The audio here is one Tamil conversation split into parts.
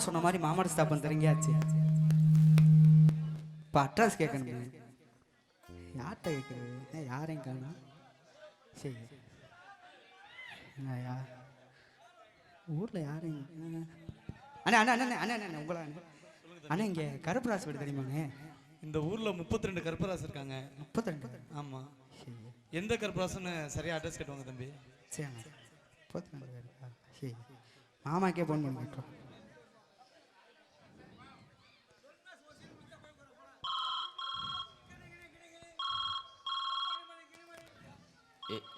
சொன்ன மாதிரி மாமாட ஸ்தாபனம் தெரிஞ்சாச்சு. இப்போ அட்ரஸ் கேட்கணும். யார்கிட்ட கேட்குறது? யாரையும் காணும். சரி ஊரில் யாரையும் அண்ணா அண்ணா அண்ணா அண்ணா அண்ணா உங்களா அண்ணா இங்கே கருப்பராசு வீடு தெரியுமாண்ணே? இந்த ஊரில் 32 கருப்பராசு இருக்காங்க. 32? ஆமாம். எந்த கருப்பராசுன்னு சரியாக அட்ரஸ் கேட்டுவாங்க தம்பி. சரிண்ணா 32 இருக்கா? சரி மாமாக்கே ஃபோன் பண்ணி கேட்டோம்.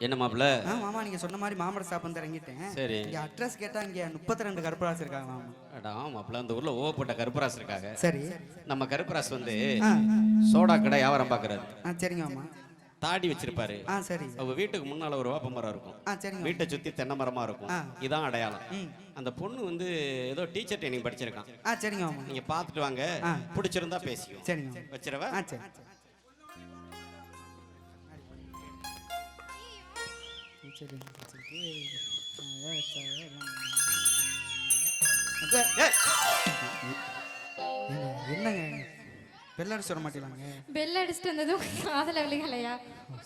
என்ன மாப்பிள்ள? மாமா நீங்க சொன்ன மாதிரி மாமட சாப்பம் இறங்கிட்டேன். சரி இங்க அட்ரஸ் கேட்டா இங்க 32 கருப்பராசு இருக்காங்க மாமா. அடா மாப்பிள்ள அந்த ஊர்ல ஓவப்பட்ட கருப்பராசு இருக்காங்க. சரி நம்ம கருப்பராசு வந்து சோடா கடை வியாபாரம் பாக்குறாரு. சரிங்க மாமா. தாடி வச்சிருப்பாரு. சரி. அவங்க வீட்டுக்கு முன்னால ஒரு வேப்ப மரம் இருக்கும். சரிங்க. வீட்டை சுத்தி தென்னை மரமா இருக்கும். இதான் அடையாளம். அந்த பொண்ணு வந்து ஏதோ டீச்சர் ட்ரைனிங் படிச்சிருக்கான். சரிங்க மாமா. நீங்க பாத்துட்டு வாங்க, பிடிச்சிருந்தா பேசிக்குவோம். சரிங்க வச்சிரவா? சரி. என்னங்க பெல் அடிச்சு வர மாட்டீங்களாங்க? பெல் அடிச்சுட்டு வந்ததும் காதல விழுகலையா?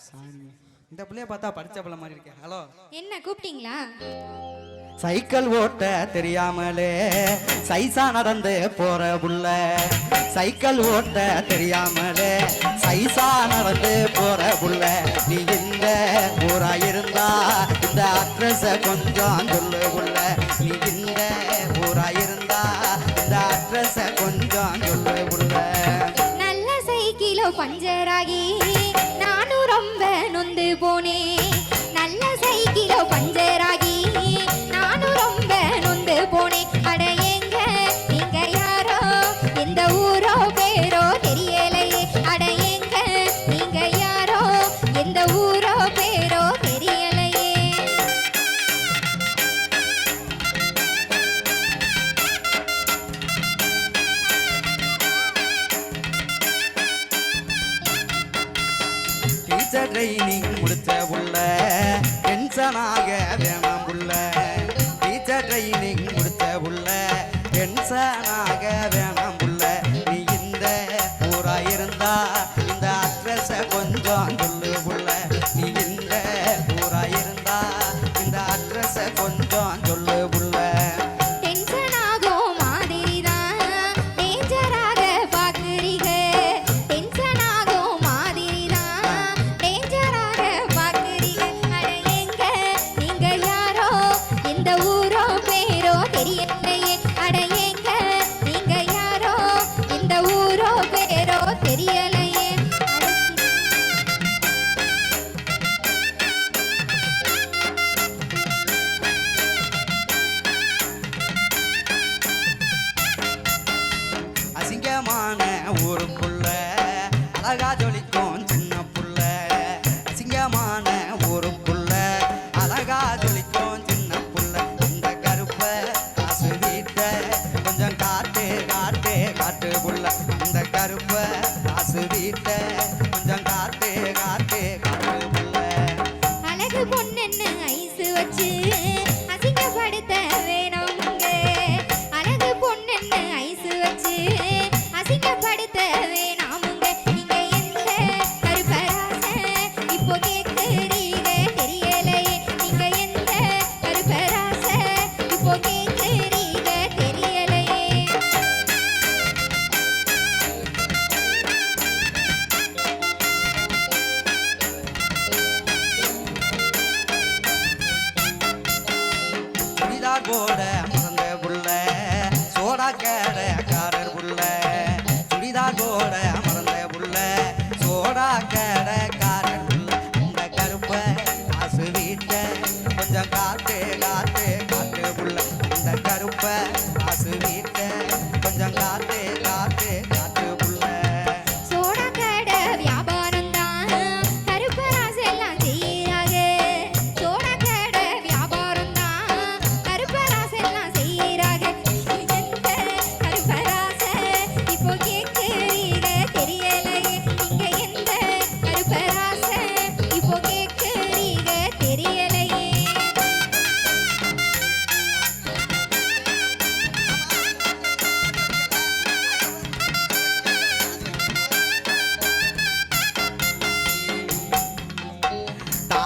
சாரி இந்த பிள்ளைய பார்த்தா படிச்ச பிள்ளை மாதிரி இருக்கேன். ஹலோ என்ன கூப்பிட்டீங்களா? சைக்கிள் ஓட்ட தெரியாமலே சைசா நடந்து போற புள்ள. சைக்கிள் ஓட்ட தெரியாமலே சைசா நடந்து போற புள்ள. நீ இந்த ஊரா இருந்தா இந்த அட்ரஸ கொஞ்சம் சொல்லு புள்ள. நீ இந்த ஊரா இருந்தா இந்த அட்ரஸ கொஞ்சம் சொல்லு புள்ள. நல்ல சைக்கிளோ பஞ்சராகி நானும் ரொம்ப நொந்து போனேன். நல்ல சைக்கிளோ பஞ்சராகி நானும் ரொம்ப நொந்து போனேன். அட எங்க நீங்க யாரோ எந்த ஊரோ பேரோ தெரியலையே. அட எங்க நீங்க யாரோ எந்த ஊரோ பேரோ தெரியலையே. டீச்சர் ட்ரைனிங் முடிச்ச புள்ள டென்ஷனாக வேணாம் புள்ள. டீச்சர் ட்ரைனிங் முடிச்ச புள்ள டென்ஷனாக வேணாம் புள்ள. நீ இந்த ஊரா இருந்தா இந்த அட்ரஸ கொஞ்சம் சொல்லு புள்ள. நீ இந்த ஊரா இருந்தா இந்த அட்ரஸ கொஞ்சம் சொல்லு புள்ள. அசிங்கமான ஊருக்குள்ள அழகா ஜொலிக்கும் சின்ன புள்ள. அசிங்கமான ஊருக்குள்ள அழகா ஜொலிக்கும் சின்ன புள்ள. இந்த கருப்ப காசு வீட்ட கொஞ்சம் காட்டு காட்டு காட்டு புள்ள. இந்த கருப்ப காசு வீட்ட கொஞ்சம் காட்டு காட்டு காட்டு புள்ள. அழகு பொண்ணு ஐசு வச்சு அசிங்கப்படுத்த வேணுங்க. அழகு பொண்ணு ஐசு வச்சு அசிங்கப்படுத்த வேணாமுங்க. நீங்க எந்த கருப்பராச இப்போ கேக்குறீங்க தெரியலையே. நீங்க எந்த கருப்பராச இப்போ கேக்குறீங்க தெரியலையே. சுடிதார் போட மறந்த புள்ள சோடா கடைக்காரர் புள்ள. சுடிதார் போட மறந்த புள்ள சோடா கடைக்காரர் புள்ள. இந்த கருப்ப காசு வீட்ட கொஞ்சம் காட்டு காட்டு காட்டு புள்ள. இந்த கருப்ப காசு வீட்ட கொஞ்சம் காட்டு காட்டு காட்டு புள்ள. சோடா கடை வியாபாரம் தான் கருப்பராசு எல்லாம் செய்யறாங்க. சோடா கடை வியாபாரம் தான் கருப்பராசு எல்லாம்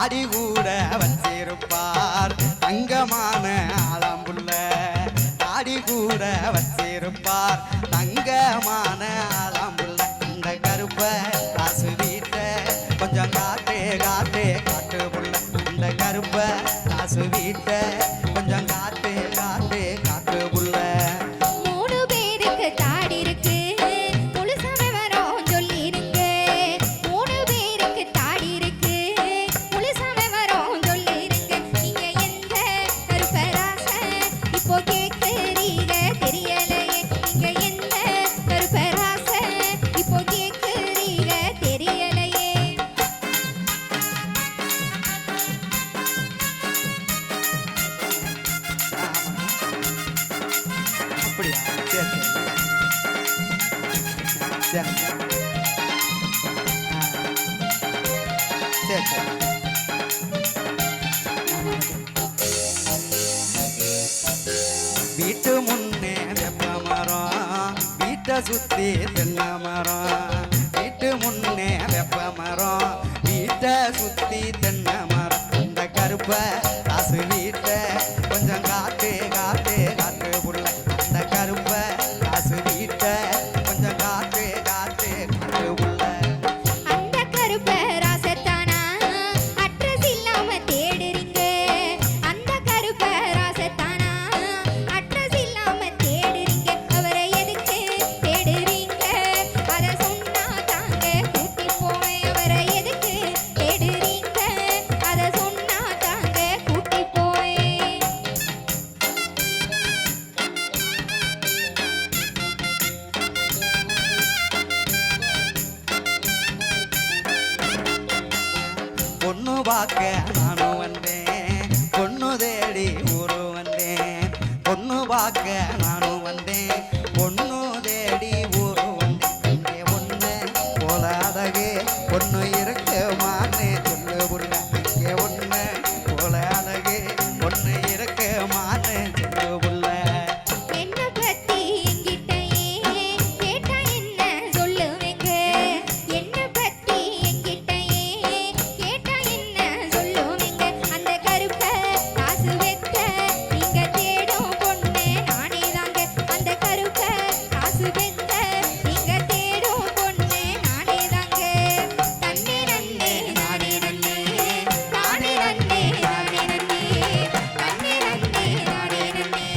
தாடி கூட வச்சிருப்பார் தங்கமான ஆலம்புள்ள தாடி கூட வச்சிருப்பார் தங்கமான ஆலம்புள்ள இந்த கருப்ப காசு வீட்ட கொஞ்சம் காட்டு காட்டு காட்டு புள்ள இந்த கருப்ப காசு வீட்ட கொஞ்சம் காட்டு காட்டு காட்டு புள்ள 3 பேருக்கு தாடி இருக்கு முழுசா விவரம் சொல்லிருங்க 3 பேருக்கு தாடி இருக்கு முழுசா விவரம் சொல்லிருங்க நீங்க எந்த கருப்பராச இப்போ கேக்குறீங்க தெரியலையே நீங்க எந்த கருப்பராச இப்போ கேக்குறீங்க தெரியலையே அப்படியா சரி சரி சரி சரி வீட்டு முன்னே வெப்ப மரம் வீட்டை சுத்தி தென்னை மரம் வீட்டு முன்னே வெப்ப மரம் வீட்டை சுத்தி தென்னை மரம் இந்த கருப்ப காசு வீட்டை கொஞ்சம் காட்டு காட்டு காட்டு புள்ள இந்த கருப்ப காசு வீட்டை கொஞ்சம் காட்டு காட்டு காட்டு புள்ள அந்த கருப்பராசத்தானா அட்ரஸ் இல்லாம தேடுறீங்க அந்த கருப்பராசத்தானா அட்ரஸ் இல்லாம தேடுறீங்க அவரை எதுக்கு தேடுறீங்க அத சொன்னா தாங்க கூட்டி போவேன் அவரை எதுக்கு தேடுறீங்க அத சொன்னா தாங்க கூட்டி போவேன் பொண்ணு பார்க்க நானும் வந்தேன் பொண்ணு தேடி ஊரு வந்தேன் பொண்ணு பார்க்க நானும் வந்தேன் பொண்ணு தேடி ஊரு வந்தேன் இங்கே ஒண்ணு போல அழகு பொண்ணு இருக்குமான்னு சொல்லு புள்ள இங்கே ஒண்ணு போல அழகு பொண்ணு இருக்குமான்னு சொல்லு புள்ள என்ன பத்தி என்கிட்டயே கேட்டா என்ன சொல்லுவீங்க என்ன பத்தி என்கிட்டயே கேட்டா என்ன சொல்லுவீங்க அந்த கருப்ப காசு வெட்ட நீங்க தேடும் பொண்ணு நானே தாங்க அந்த கருப்ப காசு வெட்ட நீங்க தேடும் பொண்ணு நானே தாங்க தண்ணி நன்னே நானே நன்னே நானே நன்னே நானே நன்னே தண்ணி நன்னே நானே நன்னே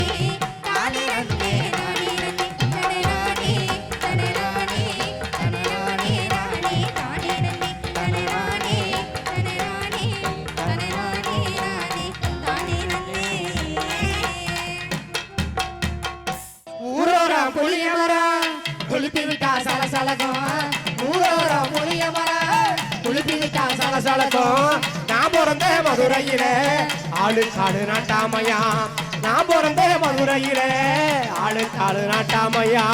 தானே நன்னே நானே நன்னே தனே நானே தனே நானே தனே நானே நானே தானே நன்னே தனே நானே தனே நானே தனே நானே நானே தானே நன்னே ஊரோரம் புளிய மரம் குளிப்பி விட்டா சலசலக்கும் ஊரோரம் புளிய மரம் குளிப்பி விட்டா சலசலக்கும் நான் பிறந்த மதுரையில ஆளுக்காடு நாட்டாமையா நான் பிறந்த மதுரையில ஆளுக்காடு நாட்டாமையா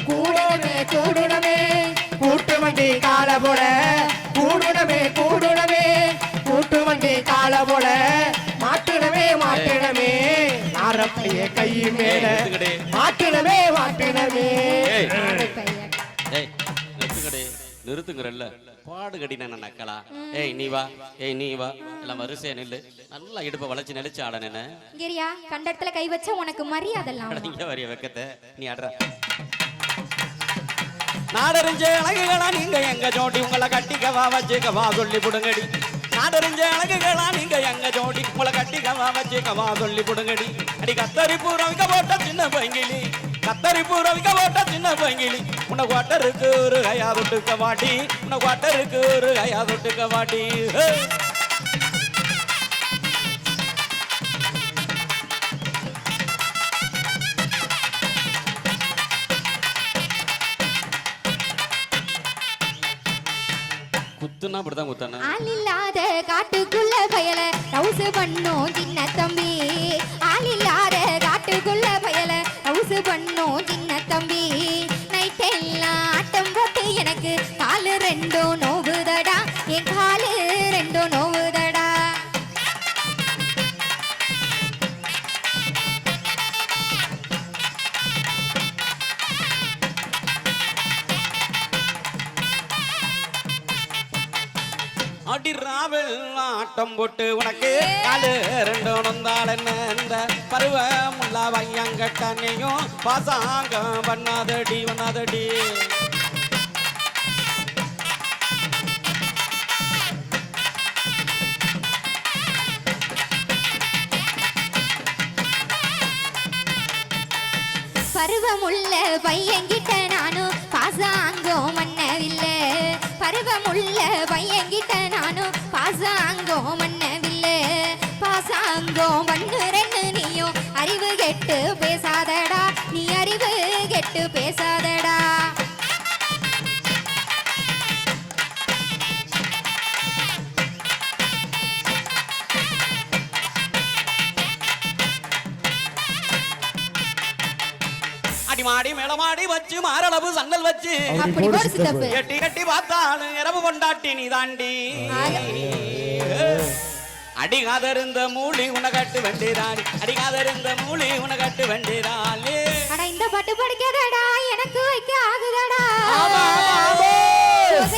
கூடவே கூடுடமே கூட்டு வண்டி கால போல கூடுடமே கூடுடமே கூட்டு வண்டி கால போல மாட்டுடமே மாட்டுடமே நாரப்பைய கை மேல மாட்டுடமே மாட்டுடமே ஏய் பையன் ஏய் நிறுத்துங்கடே நிறுத்துங்கறல்ல பாடு கட்டின நக்கலா ஏய் நீ வா ஏய் நீ வா எல்லாம் வரிசையா நில்லு நல்லா இடுப்பை வளைச்சு நெளிச்சு ஆட நின்னு இங்கேரியா கண்ட இடத்துல கை வச்சா உனக்கு மரியாதை இல்லாம இங்க வரிய வெக்கத்தை நீ ஆடுற நாடறிஞ்ச அழகுகளா நீங்க எங்க ஜோடி உங்களை கட்டிக்கவா வச்சுக்கவா சொல்லி புடுங்கடி நாடறிஞ்ச அழகுகளா நீங்க எங்க ஜோடி உங்களை கட்டிக்கவா வச்சுக்கவா சொல்லி புடுங்கடி அடி கத்தரி பூரவிக்க போட்ட சின்ன பங்கிலி கத்தரி பூரவிக்க போட்ட சின்ன பங்கிலி உன்னை குவாட்டருக்கு ஒரு கையா தொட்டுக்க வாட்டி உன்னை குவாட்டருக்கு ஒரு கையா தொட்டுக்க வாட்டி குத்துனா அப்படிதான் குத்தானே ஆள் இல்லாத காட்டுக்குள்ள பயல ரவுசு பண்ணோம் சின்ன தம்பி ஆள் இல்லாத காட்டுக்குள்ள பயல ரவுசு பண்ணோம் சின்ன தம்பி நைட் எல்லாம் ஆட்டம் போட்டு எனக்கு காலு ரெண்டும் நோவுதடா என் காலு ரெண்டும் நோவுதடா அடிராவில் ஆட்டம் போட்டு உனக்கு காலு ரெண்டு நொந்தாள் என்ன இந்த பருவம் உள்ள வையங்கட்டனையும் பாசாங்கம் பண்ணாதடி பண்ணாதடி பருவமுள்ள பையன்கிட்ட நானும் பாசாங்கம் மன்னவில்லை பருவமுள்ள பையன்கிட்ட நானும் பாசாங்கம் மன்னவில்லை பாசாங்கம் பண்ணுறன்னு நீயும் அறிவு கெட்டு பேசாதடா நீ அறிவு கெட்டு பேசாதடா அடிமாடி மேளமாடி வச்சு மாரளவு சங்கல் வச்சு அப்படி போடு சித்தப்பு கட்டி கட்டி பார்த்தாலும் இரவு கொண்டாட்டி நீ தாண்டி அடிகாதருந்த மூலி உனகட்டு வண்டிராணி அடிகாதருந்த மூலி உனகட்டு வண்டிராளே அட இந்த பாட்டு படிக்காதடா எனக்கு வைக்க ஆகுதடா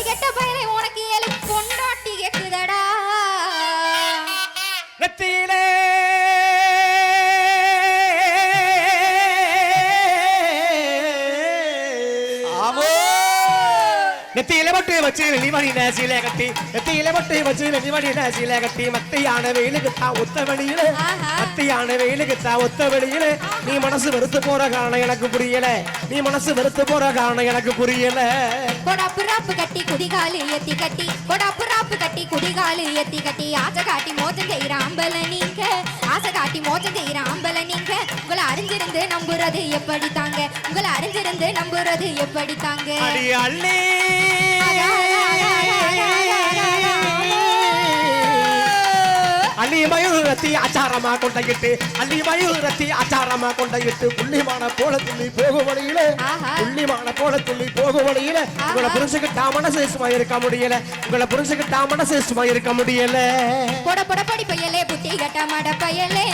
கெட்ட பையனை உனக்கு ஏழு கொண்டாட்டி கேக்குதடா நெத்தியிலே நெத்தியில மட்டு வச்சு நெளிமணியில சீலை கட்டி நெத்தியில மட்டு வச்சு நெளிமணியில சீலை கட்டி மத்தையான வெயிலுக்கு தான் ஒத்த வெளியில மத்தையான வெயிலுக்கு தான் ஒத்த வெளியில நீ மனசு வெறுத்து போற காரணம் எனக்கு புரியல நீ மனசு வெறுத்து போற காரணம் எனக்கு புரியல கொடாப்பு ராப்பு கட்டி குடிகாலு ஏத்தி கட்டி கொடாப்பு ராப்பு கட்டி குடிகாலு ஏத்தி கட்டி ஆசை காட்டி மோச்சம் செய்யற ஆம்பல நீங்க ஆசை காட்டி மோச்சம் செய்யற ஆம்பல நீங்க உங்களை அறிஞ்சிருந்து நம்புறது எப்படி தாங்க உங்களை அறிஞ்சிருந்து நம்புறது எப்படி தாங்க அடி அள்ளி அள்ளி மயூரத்தி ஆச்சாரமா கொண்டையிட்டு அள்ளி மயூரத்தி ஆச்சாரமா கொண்டையிட்டு புள்ளிமான போல துள்ளி போகும் வழியில புள்ளிமான போல துள்ளி போகும் வழியில உங்களை புரிஞ்சுக்கிட்டா மனசு சும்மா இருக்க முடியல உங்களை புரிஞ்சுக்கிட்டா மனசு சும்மா இருக்க முடியல பொட பொட படி பையலே புட்டி கட்ட மட பையலே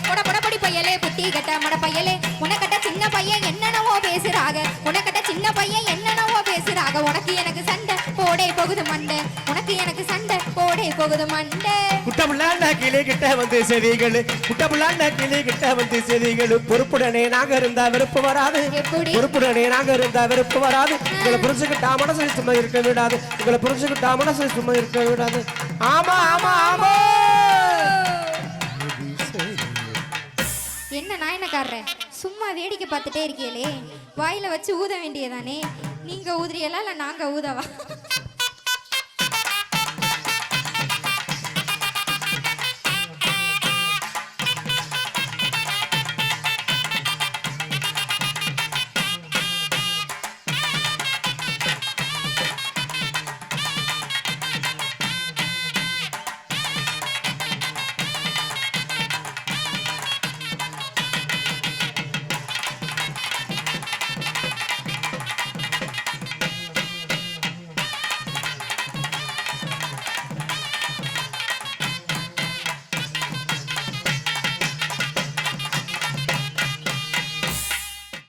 பொட பொட படி பையலே புட்டி கட்ட மட பையலே உனக்கட்ட சின்ன பையன் என்னென்னவோ பேசுறாங்க உனக்கட்ட சின்ன பையன் என்னென்னவோ பேசுறாங்க உனக்கு எனக்கு சண்டை போடே போகுது மண்டை உனக்கு எனக்கு சண்டை போடே போகுது மண்டை குட்டமுள்ளாண்ட கிளி கிட்ட வந்து செதிகள் குட்டமுள்ளாண்ட கிளி கிட்ட வந்து செதிகள் பொறுப்புடனே நாங்க இருந்தா வெறுப்பு வராது எப்படி? பொறுப்புடனே நாங்க இருந்தா வெறுப்பு வராது உங்களை புரிஞ்சுக்கிட்டா மனசு சும்மா இருக்க விடாது உங்களை புரிஞ்சுக்கிட்டா மனசு சும்மா இருக்க விடாது ஆமா ஆமா ஆமா என்ன நாயனக்காரர் சும்மா வேடிக்கை பார்த்துட்டே இருக்கீங்களே வாயில வச்சு ஊத வேண்டியதானே நீங்க ஊதுறீங்களா இல்ல நாங்க ஊதவா